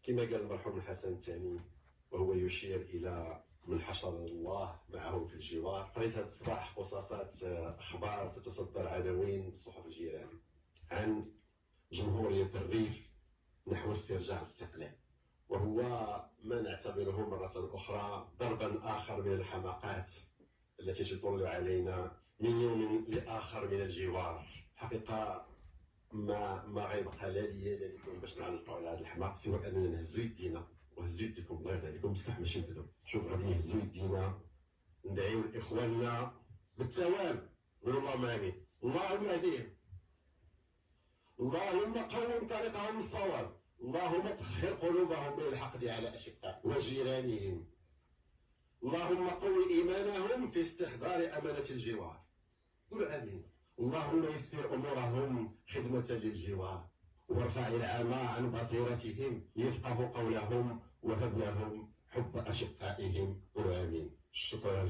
كما قال المرحوم الحسن الثاني وهو يشير الى من حشر الله معهم في الجوار. قريت هذا الصباح قصاصات اخبار تتصدر عناوين الصحف الجيران عن جمهوريه الريف نحو استرجاع الاستقلال، وهو ما نعتبره مرة أخرى ضربا آخر من الحماقات التي تطل علينا من يوم لآخر من الجوار. حقيقة ما غيبقى لا ليا لا لكم باش نعلقوا على هذا الحماق سوى أننا نهزوا يدينا وهزوا يديكم، الله يرضى عليكم بصح ماشي نكذب. شوف غادي نهزوا يدينا ندعيو لإخواننا بالتوالي، نقولوا اللهم آمين، اللهم اهديهم، اللهم قوم طريقهم الصواب، اللهم طهر قلوبهم من الحقد على أشقاء وجيرانهم، اللهم قوي إيمانهم في استحضار أمانة الجوار. قولوا آمين. اللهم يسر أمورهم خدمة للجوار، وارفع العمى عن بصيرتهم يفقه قولهم، وهب لهم حب أشقائهم. قولوا آمين. شكرا.